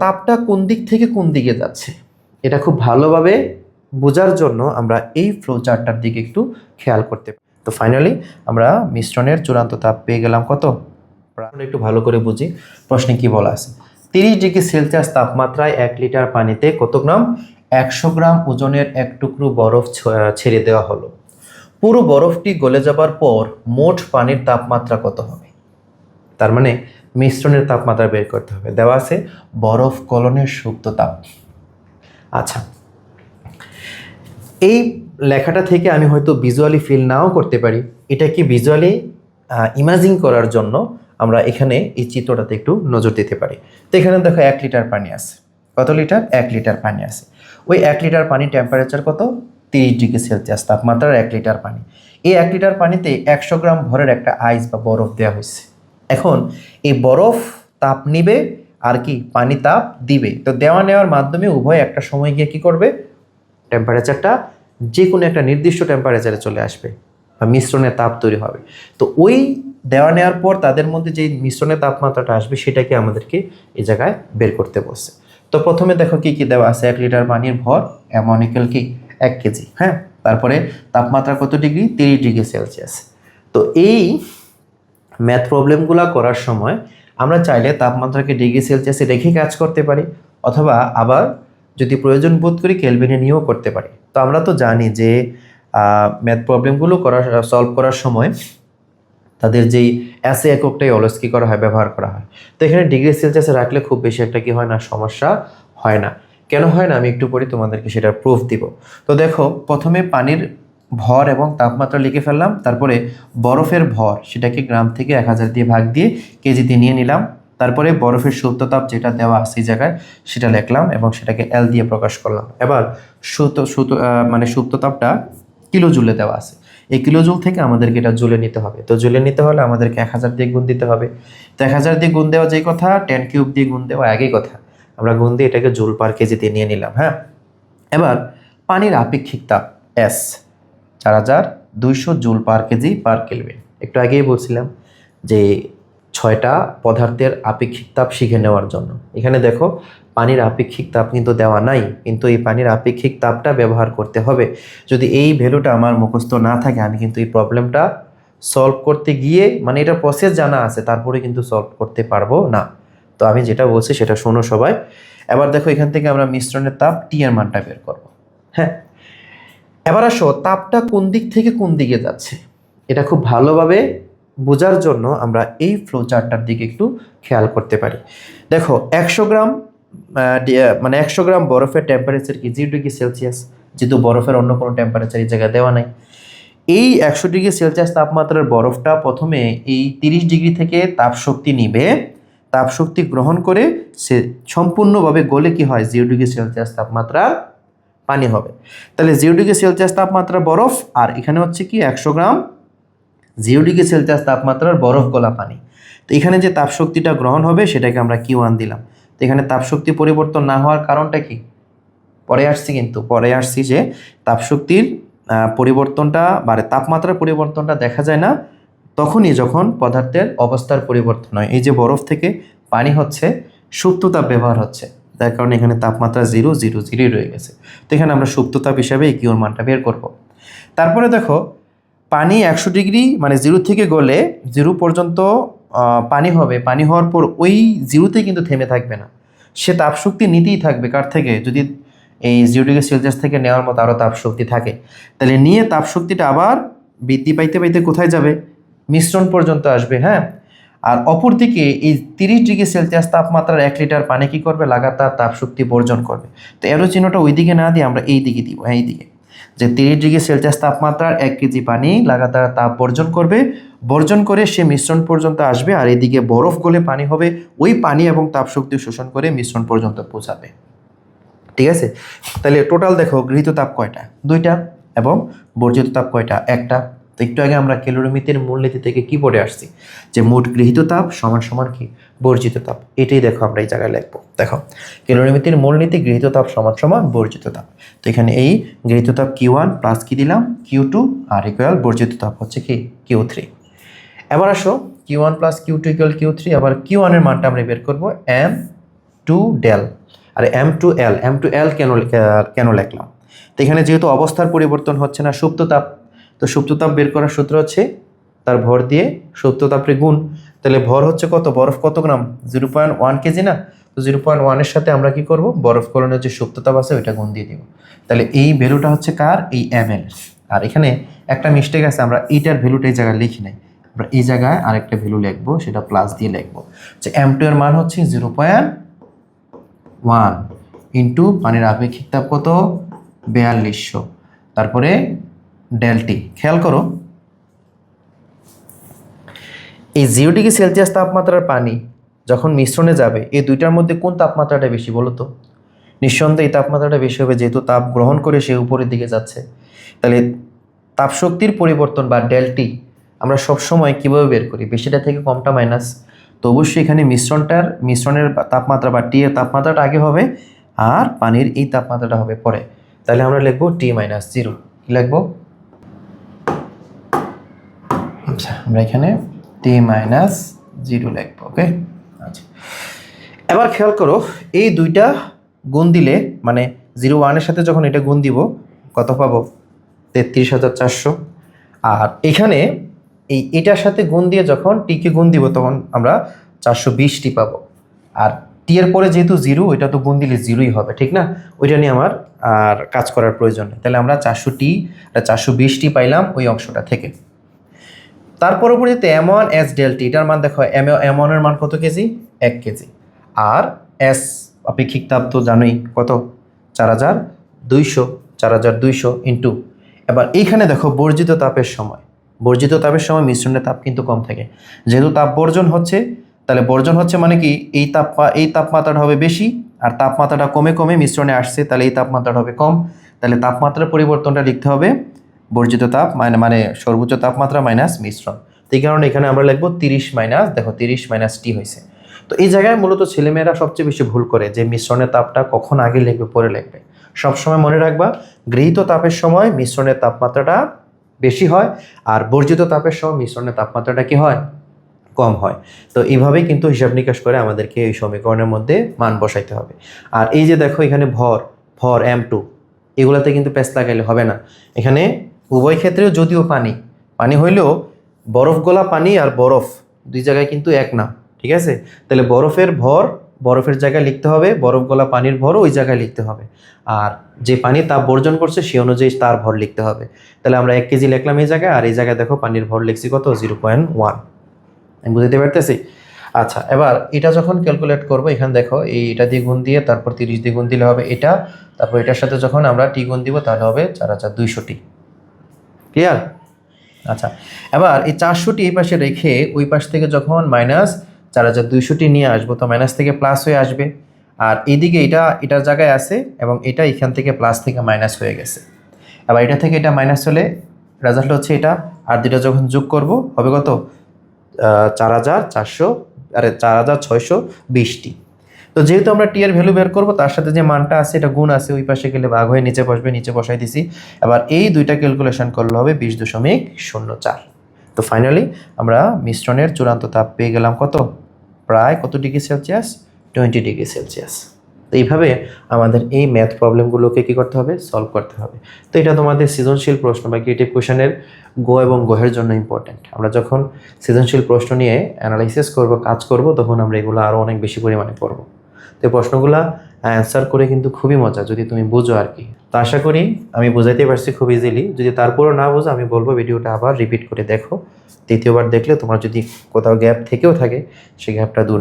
তাপটা কোন দিক থেকে কোন দিকে যাচ্ছে এটা খুব ভালোভাবে বোঝার জন্য আমরা এই ফ্লো চার্টটার দিকে একটু খেয়াল করতে পারি। তো ফাইনালি আমরা মিশ্রণের চূড়ান্ত তাপ পেয়ে গেলাম কত, একটু ভালো করে বুঝি প্রশ্নে কি বলা আছে। 30 ডিগ্রি সেলসিয়াস তাপমাত্রায় 1 লিটার পানিতে কত গ্রাম? 100 গ্রাম ওজনের এক টুকরো বরফ ছেড়ে দেওয়া হলো। পুরো বরফটি গলে যাবার পর মোট পানির তাপমাত্রা কত হবে? তার মানে মিশ্রণের তাপমাত্রা বের করতে হবে। দেওয়া আছে বরফ গলনের সুপ্ত তাপ। আচ্ছা, এই লেখাটা থেকে আমি হয়তো ভিজুয়ালি ফিল নাও করতে পারি, এটা কি ভিজুয়ালি ইমাজিং করার জন্য আমরা এখানে এই চিত্রটাতে একটু নজর দিতে পারি। তো এখানে দেখো 1 লিটার পানি আছে। কত লিটার? 1 লিটার পানি আছে। ওই 1 লিটার পানির টেম্পারেচার কত? 30 ডিগ্রি সেলসিয়াস তাপমাত্রার 1 লিটার পানি। এই 1 লিটার পানিতে 100 গ্রাম ভরের একটা আইস বা বরফ দেওয়া হয়েছে। এখন এই বরফ তাপ নিবে আর কি পানি তাপ দিবে। তো দেওয়া নেওয়ার মাধ্যমে উভয় একটা সময় গিয়ে কি করবে? টেম্পারেচারটা যে কোনো একটা নির্দিষ্ট টেম্পারেচারে চলে আসবে বা মিশ্রণের তাপ তৈরি হবে। তো ওই দেওয়া নেওয়ার পর তাদের মধ্যে যে মিশ্রণের তাপমাত্রাটা আসবে সেটাকে আমাদেরকে এই জায়গায় বের করতে বলছে। তো প্রথমে দেখো কি কি দেওয়া আছে। 1 লিটার পানির ভর অ্যামোনিক্যাল কি 1 কেজি। হ্যাঁ, তারপরে তাপমাত্রা কত ডিগ্রি? 30 degree Celsius. তো এই ম্যাথ প্রবলেমগুলো করার সময় আমরা চাইলে তাপমাত্রাকে ডিগ্রি সেলসিয়াসে রেখে কাজ করতে পারি, অথবা আবার যদি প্রয়োজন বোধ করি কেলভিনে নিয়েও করতে পারি। তো আমরা তো জানি যে ম্যাথ প্রবলেমগুলো সলভ করার সময় তাদের যেই এসে এককটাই অলওয়েজ কী করা হয়? ব্যবহার করা হয়। তো এখানে ডিগ্রি সেলসিয়াসে রাখলে খুব বেশি একটা কি হয় না? সমস্যা হয় না। কেন হয় না আমি একটু পরে তোমাদেরকে সেটার প্রুফ দিব। তো দেখো, প্রথমে পানির ভর এবং তাপমাত্রা লিখে ফেললাম, তারপরে বরফের ভর সেটাকে গ্রাম থেকে 1000 দিয়ে ভাগ দিয়ে কেজিতে নিয়ে নিলাম, তারপরে বরফের সুপ্ত তাপ যেটা দেওয়া আছে এই জায়গায় সেটা লিখলাম এবং সেটাকে এল দিয়ে প্রকাশ করলাম। এবার মানে সুপ্ত তাপটা কিলো জুলে দেওয়া আছে, এই কিলো জুল থেকে আমাদেরকে এটা জুলে নিতে হবে। তো জুলে নিতে হলে আমাদেরকে 1000 দিয়ে গুণ দিতে হবে। তো 1000 দিয়ে গুণ দেওয়া যেই কথা, 10 কিউব দিয়ে গুণ দেওয়া একই কথা। আমরা গুণ দিয়ে এটাকে জুল পার কেজিতে নিয়ে নিলাম। হ্যাঁ, এবার পানির আপেক্ষিক তাপ S 4200 joule per kg per kelvin. একটু আগেই বলছিলাম যে 6টা পদার্থের আপেক্ষিক তাপ শিখে নেওয়ার জন্য। এখানে দেখো পানির আপেক্ষিক তাপ কিন্তু দেওয়া নাই, কিন্তু এই পানির আপেক্ষিক তাপটা ব্যবহার করতে হবে। যদি এই ভ্যালুটা আমার মুখস্থ না থাকে আমি কিন্তু এই প্রবলেমটা সলভ করতে গিয়ে, মানে এটা প্রসেস জানা আছে তারপরে কিন্তু সলভ করতে পারবো না। তো আমি যেটা বলছি সেটা শোনো সবাই। এবার দেখো এখান থেকে আমরা মিশ্রণের তাপ টি এর মানটা বের করব। হ্যাঁ, এবার আসো তাপটা কোন দিক থেকে কোন দিকে যাচ্ছে এটা খুব ভালোভাবে বোঝার জন্য আমরা এই ফ্লো চার্টটার দিকে একটু খেয়াল করতে পারি। দেখো 100 গ্রাম মানে 100 গ্রাম বরফের টেম্পারেচার কি 0 ডিগ্রি সেলসিয়াস, যেহেতু বরফের অন্য কোনো টেম্পারেচার এই জায়গায় দেওয়া নাই। এই 100 ডিগ্রি সেলসিয়াস তাপমাত্রার বরফটা প্রথমে এই 30 ডিগ্রি থেকে তাপশক্তি নিবে, তাপশক্তি গ্রহণ করে সে সম্পূর্ণভাবে গলে কি হয় 0 ডিগ্রি সেলসিয়াস তাপমাত্রা পানি হবে। তাহলে 0 ডিগ্রি সেলসিয়াস তাপমাত্রার বরফ, আর এখানে হচ্ছে কি 100 গ্রাম 0 ডিগ্রি সেলসিয়াস তাপমাত্রার বরফ গলা পানি। তো এখানে যে তাপশক্তিটা গ্রহণ হবে সেটাকে আমরা Q1 দিলাম। তো এখানে তাপশক্তি পরিবর্তন না হওয়ার কারণটা কি? পরে আসছি যে তাপশক্তির পরিবর্তনটা তাপমাত্রার পরিবর্তনটা দেখা যায় না তখনই যখন পদার্থের অবস্থার পরিবর্তন হয়। এই যে বরফ থেকে পানি হচ্ছে, সুপ্ত তাপ ব্যবহার হচ্ছে, তার কারণে এখানে তাপমাত্রা 0 0 0 রয়ে গেছে। তো এখানে আমরা সুপ্ত তাপ হিসাবে এই কিউর মানটা বের করব। তারপরে দেখো পানি 100 ডিগ্রি মানে 0 থেকে গলে 0 পর্যন্ত পানি হবে। পানি হওয়ার পর ওই 0তেই কিন্তু থেমে থাকবে না, সে তাপশক্তি নিতেই থাকবে। কার থেকে? যদি এই 0 ডিগ্রি সেলসিয়াস থেকে নেওয়ার মতো আরও তাপশক্তি থাকে, তাহলে নিয়ে তাপশক্তিটা আবার বৃদ্ধি পাইতে পাইতে কোথায় যাবে? মিশ্রণ পর্যন্ত আসবে। হ্যাঁ, আর অপরদিকে এই 30 ডিগ্রি সেলসিয়াস তাপমাত্রার 1 লিটার পানি কী করবে? লাগাতার তাপশক্তি বর্জন করবে। তো এরো চিহ্নটা ওই দিকে না দিয়ে আমরা এই দিকে দিব। এই দিকে যে 30 ডিগ্রি সেলসিয়াস তাপমাত্রার 1 কেজি পানি লাগাতার তাপ বর্জন করবে, বর্জন করে সে মিশ্রণ পর্যন্ত আসবে, আর এদিকে বরফ গলে পানি হবে, ওই পানি এবং তাপশক্তি শোষণ করে মিশ্রণ পর্যন্ত পৌঁছাবে। ঠিক আছে, তাহলে টোটাল দেখো গৃহীত তাপ কয়টা? 2টা, এবং বর্জিত তাপ কয়টা? 1টা। তো একটু আগে আমরা ক্যালোরিমিতির মূলনীতি থেকে কি পড়ে আসছি যে মোট গৃহীত তাপ সমান সমান কি বর্জিত তাপ। এটাই দেখো আমরা এই জায়গায় লিখবো। দেখো ক্যালোরিমিতির মূলনীতি গৃহীত তাপ সমান সমান বর্জিত তাপ। তো এখানে এই গৃহীত তাপ Q1 প্লাস কি দিলাম Q2 আর ইকুয়াল বর্জিত তাপ হচ্ছে কি Q3। এবার আসো Q1 plus Q2 equal Q3, আবার Q1 এর মানটা আমরা বের করবো M টু ডেল আর এম টু এল কেন লিখলাম? তো এখানে যেহেতু অবস্থার পরিবর্তন হচ্ছে না, সুপ্ত তাপ, তো সুপ্ত তাপ বের করার সূত্র হচ্ছে তার ভর দিয়ে সুপ্ত তাপের গুণ। তাহলে ভর হচ্ছে কত, বরফ কত গ্রাম, 0.1 কেজি না? তো 0.1-এর সাথে আমরা কি করব, বরফ গলনের যে সুপ্ত তাপ আছে ওইটা গুণ দিয়ে দিব। তাহলে এই ভ্যালুটা হচ্ছে কার, এই এম এর। আর এখানে একটা মিস্টেক আছে, আমরা এইটার ভ্যালুটা এই জায়গায় লিখি নাই, আমরা এই জায়গায় আরেকটা ভ্যালু লিখবো, সেটা প্লাস দিয়ে লিখবো যে M2 এর মান হচ্ছে 0.1 ইন্টু পানির আপেক্ষিক তাপ কত, 4200, তারপরে ডেলটি। খেয়াল করো, এই 0 ডিগ্রি সেলসিয়াস তাপমাত্রার পানি যখন মিশ্রণে যাবে, এই দুইটার মধ্যে কোন তাপমাত্রাটা বেশি বলো তো? নিঃসন্দেহে এই তাপমাত্রাটা বেশি হবে, যেহেতু তাপ গ্রহণ করে সে উপরের দিকে যাচ্ছে। তাহলে তাপশক্তির পরিবর্তন বা ডেলটি আমরা সবসময় কীভাবে বের করি, বেশিটা থেকে কমটা মাইনাস। তো অবশ্যই এখানে মিশ্রণের তাপমাত্রা বা টি এর তাপমাত্রাটা আগে হবে, আর পানির এই তাপমাত্রাটা হবে পরে। তাহলে আমরা লিখবো T-0। কি লিখবো? আচ্ছা, আমরা এখানে T-0 লিখবো। ওকে, আচ্ছা। এবার খেয়াল করো, এই দুইটা গুণ দিলে, মানে 0.1-এর সাথে যখন এটা গুণ দিব, কত পাবো, 33,400। আর এখানে এটার সাথে গুণ দিয়ে যখন টিকে গুণ দিব তখন আমরা 420টি পাবো। আর টি এর পরে যেহেতু 0, ওইটা তো গুণ দিলে 0ই হবে, ঠিক না? ওইটা নিয়ে আমার আর কাজ করার প্রয়োজন নেই। তাহলে আমরা 420টি পাইলাম ওই অংশটা থেকে। তার পরবর্তীতে M1 S ডেলটি, এটার মান দেখো, M1 এর মান কত কেজি, 1 কেজি। আর এস আপেক্ষিক তাপ তো জানোই কত, 4200 ইন্টু, এবার এইখানে দেখো বর্জিত তাপের সময় মিশ্রণের তাপ কিন্তু কম থাকে। যেহেতু তাপ বর্জন হচ্ছে, তাহলে বর্জন হচ্ছে মানে কি, এই তাপমাত্রাটা হবে বেশি, আর তাপমাত্রাটা কমে কমে মিশ্রণে আসছে, তাহলে এই তাপমাত্রাটা হবে কম। তাহলে তাপমাত্রার পরিবর্তনটা লিখতে হবে বর্জিত তাপ মানে সর্বোচ্চ তাপমাত্রা মাইনাস মিশ্রণ। তো এই কারণে এখানে আমরা লিখবো 30 মাইনাস, দেখো 30 মাইনাস টি হয়েছে। তো এই জায়গায় মূলত ছেলেমেয়েরা সবচেয়ে বেশি ভুল করে, যে মিশ্রণের তাপটা কখন আগে লিখবে পরে লিখবে। সবসময় মনে রাখবা, গৃহীত তাপের সময় মিশ্রণের তাপমাত্রাটা বেশি হয়, আর বর্জিত তাপের সময় মিশ্রণের তাপমাত্রাটা কি হয়, কম হয়। তো এইভাবেই কিন্তু হিসাব নিকাশ করে আমাদেরকে এই সমীকরণের মধ্যে মান বসাইতে হবে। আর এই যে দেখো এখানে ভর M2, এগুলাতে কিন্তু প্যাচ লাগাইলে হবে না। এখানে উভয় ক্ষেত্রেও যদিও পানি হইলেও বরফ গলা পানি আর বরফ দুই জায়গায় কিন্তু এক না, ঠিক আছে? তাহলে বরফের ভর বরফের জায়গায় লিখতে হবে, বরফ গলা পানির ভরও ওই জায়গায় লিখতে হবে, আর যে পানি তাপ বর্জন করছে সে অনুযায়ী তার ভর লিখতে হবে। তাহলে আমরা 1 কেজি লিখলাম এই জায়গায়, আর এই জায়গায় দেখো পানির ভর লিখছি কত, 0.1। আমি বুঝতে পারতেছি? আচ্ছা, এবার এটা যখন ক্যালকুলেট করবো, এখানে দেখো এইটা দিয়ে গুণ দিয়ে তারপর 30 দিয়ে গুণ দিলে হবে এটা, তারপর এটার সাথে যখন আমরা টি গুণ দিব তাহলে হবে 4200টি। ক্লিয়ার? আচ্ছা, এবার এই 400টি এই পাশে রেখে ওই পাশ থেকে যখন মাইনাস 4200টি নিয়ে আসবো, তো মাইনাস থেকে প্লাস হয়ে আসবে। আর এইদিকে এটার জায়গায় আছে, এবং এটা এখান থেকে প্লাস থেকে মাইনাস হয়ে গেছে। এবার এটা থেকে এটা মাইনাস হলে রেজাল্ট হচ্ছে এটা, আর দুটো যখন যোগ করব হবে কত, 4620টি। তো যেহেতু আমরা টি এর ভ্যালু বের করবো, তার সাথে যে মানটা আছে এটা গুণ আছে, ওই পাশে গেলে ভাগ হয়ে নিচে বসবে, নিচে বসাই দিছি। এবার এই দুইটা ক্যালকুলেশন করলে হবে 20.04। তো ফাইনালি আমরা মিশ্রণের চূড়ান্ত তাপ পেয়ে গেলাম কত, প্রায় কত ডিগ্রি সেলসিয়াস, 20 ডিগ্রি সেলসিয়াস। তো এইভাবে আমাদের এই ম্যাথ প্রবলেমগুলোকে কী করতে হবে, সলভ করতে হবে। তো এটা তোমাদের সৃজনশীল প্রশ্ন বা ক্রিয়েটিভ কোয়েশনের গো এবং গোহের জন্য ইম্পর্টেন্ট। আমরা যখন সৃজনশীল প্রশ্ন নিয়ে অ্যানালাইসিস করব, কাজ করব, তখন আমরা এগুলো আরও অনেক বেশি পরিমাণে করব। তো এই প্রশ্নগুলো অ্যান্সার করে কিন্তু খুবই মজা, যদি তুমি বুঝো আর কি। তো আশা করি আমি বোঝাইতে পারছি খুব ইজিলি। যদি তারপরও না বুঝো, আমি বলবো ভিডিওটা আবার রিপিট করে দেখো। তৃতীয়বার দেখলে তোমার যদি কোথাও গ্যাপ থেকেও থাকে, সেই গ্যাপটা দূর